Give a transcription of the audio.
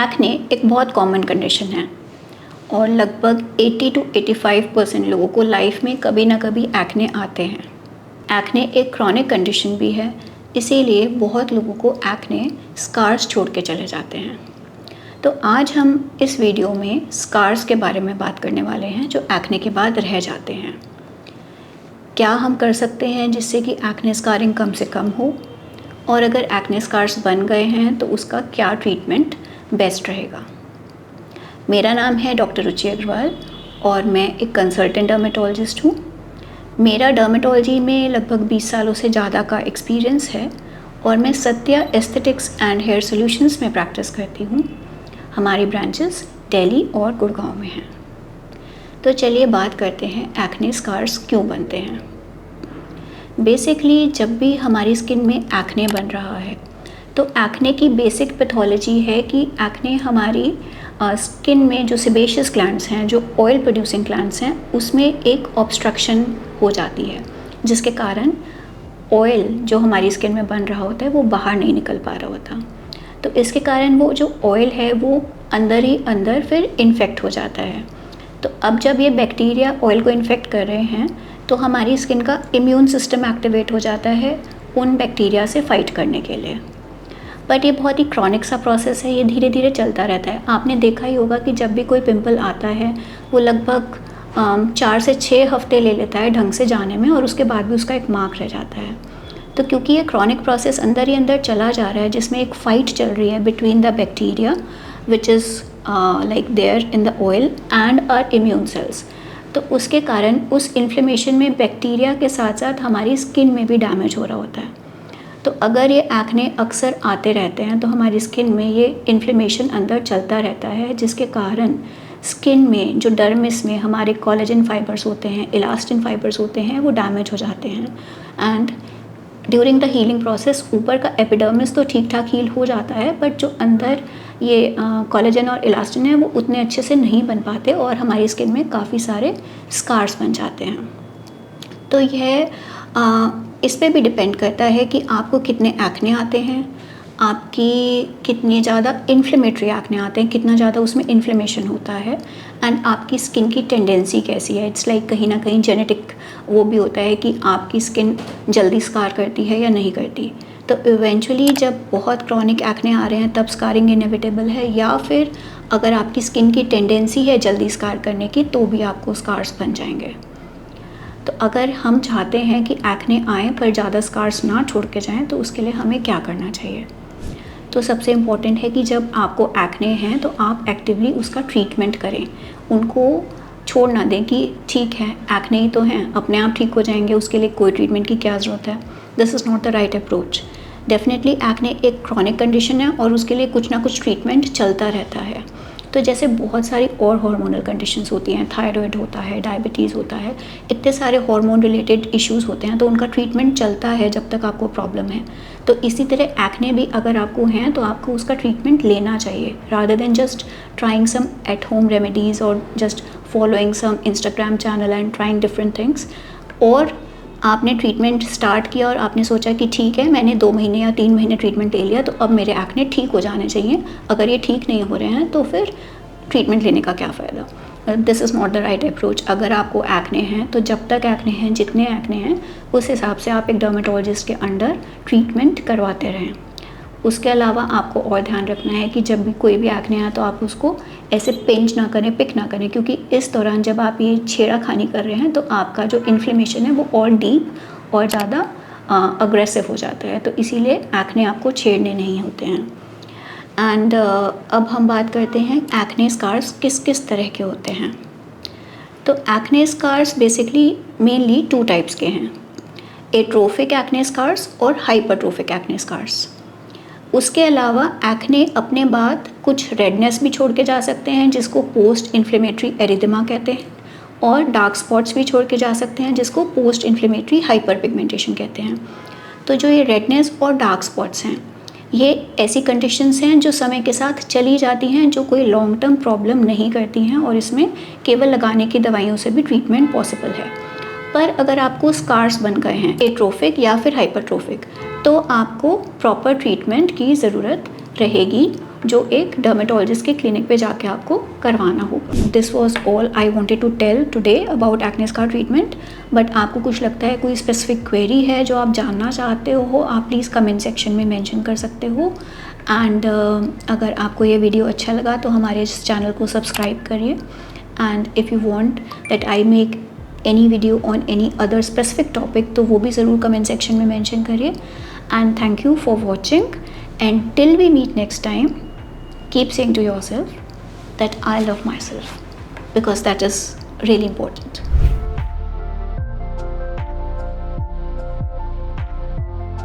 Acne एक बहुत common condition है और लगभग 80 to 85% लोगों को लाइफ में कभी ना कभी एक्ने आते हैं। एक्ने एक क्रॉनिक कंडीशन भी है, इसीलिए बहुत लोगों को एक्ने स्कार्स छोड़ के चले जाते हैं। तो आज हम इस वीडियो में स्कार्स के बारे में बात करने वाले हैं जो एक्ने के बाद रह जाते हैं। क्या हम कर सकते हैं जिससे कि एक्ने स्कारिंग कम से कम हो, और अगर एक्ने स्कार्स बन गए हैं तो उसका क्या ट्रीटमेंट बेस्ट रहेगा। मेरा नाम है डॉक्टर रुचि अग्रवाल और मैं एक कंसल्टेंट डर्मेटोलॉजिस्ट हूँ। मेरा डर्मेटोलॉजी में लगभग 20 सालों से ज़्यादा का एक्सपीरियंस है और मैं Satya aesthetics and hair solutions में प्रैक्टिस करती हूँ। हमारी ब्रांचेस दिल्ली और गुड़गांव में हैं। तो चलिए बात करते हैं एक्ने स्कार्स क्यों बनते हैं। बेसिकली जब भी हमारी स्किन में एक्ने बन रहा है तो एक्ने की बेसिक पैथोलॉजी है कि एक्ने हमारी स्किन में जो सेबेशियस ग्लैंड्स हैं, जो ऑयल प्रोड्यूसिंग ग्लैंड्स हैं, उसमें एक ऑब्स्ट्रक्शन हो जाती है जिसके कारण ऑयल जो हमारी स्किन में बन रहा होता है वो बाहर नहीं निकल पा रहा होता। तो इसके कारण वो जो ऑयल है वो अंदर ही अंदर फिर इन्फेक्ट हो जाता है। तो अब जब ये बैक्टीरिया ऑयल को इन्फेक्ट कर रहे हैं तो हमारी स्किन का इम्यून सिस्टम एक्टिवेट हो जाता है उन बैक्टीरिया से फाइट करने के लिए। बट ये बहुत ही क्रॉनिक सा प्रोसेस है, ये धीरे धीरे चलता रहता है। आपने देखा ही होगा कि जब भी कोई पिंपल आता है वो लगभग 4 से 6 हफ्ते ले लेता है ढंग से जाने में, और उसके बाद भी उसका एक मार्क रह जाता है। तो क्योंकि ये क्रॉनिक प्रोसेस अंदर ही अंदर चला जा रहा है जिसमें एक फ़ाइट चल रही है between the bacteria which is like there in the oil and our immune cells, तो उसके कारण उस इन्फ्लेमेशन में बैक्टीरिया के साथ साथ हमारी स्किन में भी डैमेज हो रहा होता है। तो अगर ये एक्ने अक्सर आते रहते हैं तो हमारी स्किन में ये इन्फ्लेमेशन अंदर चलता रहता है जिसके कारण स्किन में जो डर्मिस में हमारे कोलेजन फाइबर्स होते हैं, इलास्टिन फाइबर्स होते हैं, वो डैमेज हो जाते हैं। And during the healing process ऊपर का एपिडर्मिस तो ठीक ठाक हील हो जाता है, बट जो अंदर ये कोलेजन और इलास्टिन है वो उतने अच्छे से नहीं बन पाते और हमारी स्किन में काफ़ी सारे स्कार्स बन जाते हैं। तो यह इस पे भी डिपेंड करता है कि आपको कितने एक्ने आते हैं, आपकी कितने ज़्यादा इन्फ्लेमेटरी एक्ने आते हैं, कितना ज़्यादा उसमें इन्फ्लेमेशन होता है, एंड आपकी स्किन की टेंडेंसी कैसी है। इट्स लाइक कहीं ना कहीं जेनेटिक वो भी होता है कि आपकी स्किन जल्दी स्कार करती है या नहीं करती। तो इवेंचुअली जब बहुत क्रॉनिक एक्ने आ रहे हैं तब स्कारिंग इनेविटेबल है, या फिर अगर आपकी स्किन की टेंडेंसी है जल्दी स्कार करने की तो भी आपको स्कार्स बन जाएंगे। तो अगर हम चाहते हैं कि एक्ने आए पर ज़्यादा स्कार्स ना छोड़ के जाएँ तो उसके लिए हमें क्या करना चाहिए। तो सबसे इम्पॉर्टेंट है कि जब आपको एक्ने हैं तो आप एक्टिवली उसका ट्रीटमेंट करें। उनको छोड़ ना दें कि ठीक है एक्ने ही तो हैं, अपने आप ठीक हो जाएंगे, उसके लिए कोई ट्रीटमेंट की क्या ज़रूरत है। This is not the right approach. Definitely acne एक क्रॉनिक कंडीशन है और उसके लिए कुछ ना कुछ ट्रीटमेंट चलता रहता है। तो जैसे बहुत सारी और हार्मोनल कंडीशंस होती हैं, थायराइड होता है, डायबिटीज़ होता है, इतने सारे हार्मोन रिलेटेड इश्यूज़ होते हैं, तो उनका ट्रीटमेंट चलता है जब तक आपको प्रॉब्लम है। तो इसी तरह एक्ने भी अगर आपको हैं तो आपको उसका ट्रीटमेंट लेना चाहिए, rather than just trying some at home remedies और just following some Instagram channel and trying different things. और आपने ट्रीटमेंट स्टार्ट किया और आपने सोचा कि ठीक है मैंने 2 महीने या 3 महीने ट्रीटमेंट ले लिया तो अब मेरे एक्ने ठीक हो जाने चाहिए। अगर ये ठीक नहीं हो रहे हैं तो फिर ट्रीटमेंट लेने का क्या फ़ायदा। This is not the right approach. अगर आपको एक्ने हैं तो जब तक एक्ने हैं, जितने एक्ने हैं उस हिसाब से आप एक डर्मेटोलॉजिस्ट के अंडर ट्रीटमेंट करवाते रहें। उसके अलावा आपको और ध्यान रखना है कि जब भी कोई भी एक्ने आए तो आप उसको ऐसे पिंच ना करें, पिक ना करें, क्योंकि इस दौरान जब आप ये छेड़ाखानी कर रहे हैं तो आपका जो इन्फ्लेमेशन है वो और डीप और ज़्यादा अग्रेसिव हो जाता है। तो इसीलिए एक्ने आपको छेड़ने नहीं होते हैं। एंड अब हम बात करते हैं एक्ने स्कार्स किस किस तरह के होते हैं। तो acne scars basically mainly 2 types के हैं, एट्रोफिक एक्ने स्कार्स और हाइपरट्रोफिक एक्ने स्कार्स। उसके अलावा एक्ने अपने बाद कुछ रेडनेस भी छोड़ के जा सकते हैं जिसको पोस्ट इन्फ्लेमेटरी एरिथेमा कहते हैं, और डार्क स्पॉट्स भी छोड़ के जा सकते हैं जिसको पोस्ट इन्फ्लेमेटरी हाइपर पिगमेंटेशन कहते हैं। तो जो ये रेडनेस और डार्क स्पॉट्स हैं ये ऐसी कंडीशंस हैं जो समय के साथ चली जाती हैं, जो कोई लॉन्ग टर्म प्रॉब्लम नहीं करती हैं, और इसमें केवल लगाने की दवाइयों से भी ट्रीटमेंट पॉसिबल है। पर अगर आपको स्कार्स बन गए हैं एट्रोफिक या फिर हाइपरट्रोफिक तो आपको प्रॉपर ट्रीटमेंट की ज़रूरत रहेगी जो एक डर्मेटोलॉजिस्ट के क्लिनिक पे जाके आपको करवाना होगा। This was all I wanted to tell today about acne scar treatment. But आपको कुछ लगता है, कोई स्पेसिफिक क्वेरी है जो आप जानना चाहते हो, आप प्लीज़ कमेंट सेक्शन में मेंशन कर सकते हो। एंड अगर आपको ये वीडियो अच्छा लगा तो हमारे इस चैनल को सब्सक्राइब करिए। And if you want that I make any video on any other specific topic, तो वो भी ज़रूर कमेंट सेक्शन में मेंशन करिए। And thank you for watching, and till we meet next time, keep saying to yourself that I love myself, because that is really important.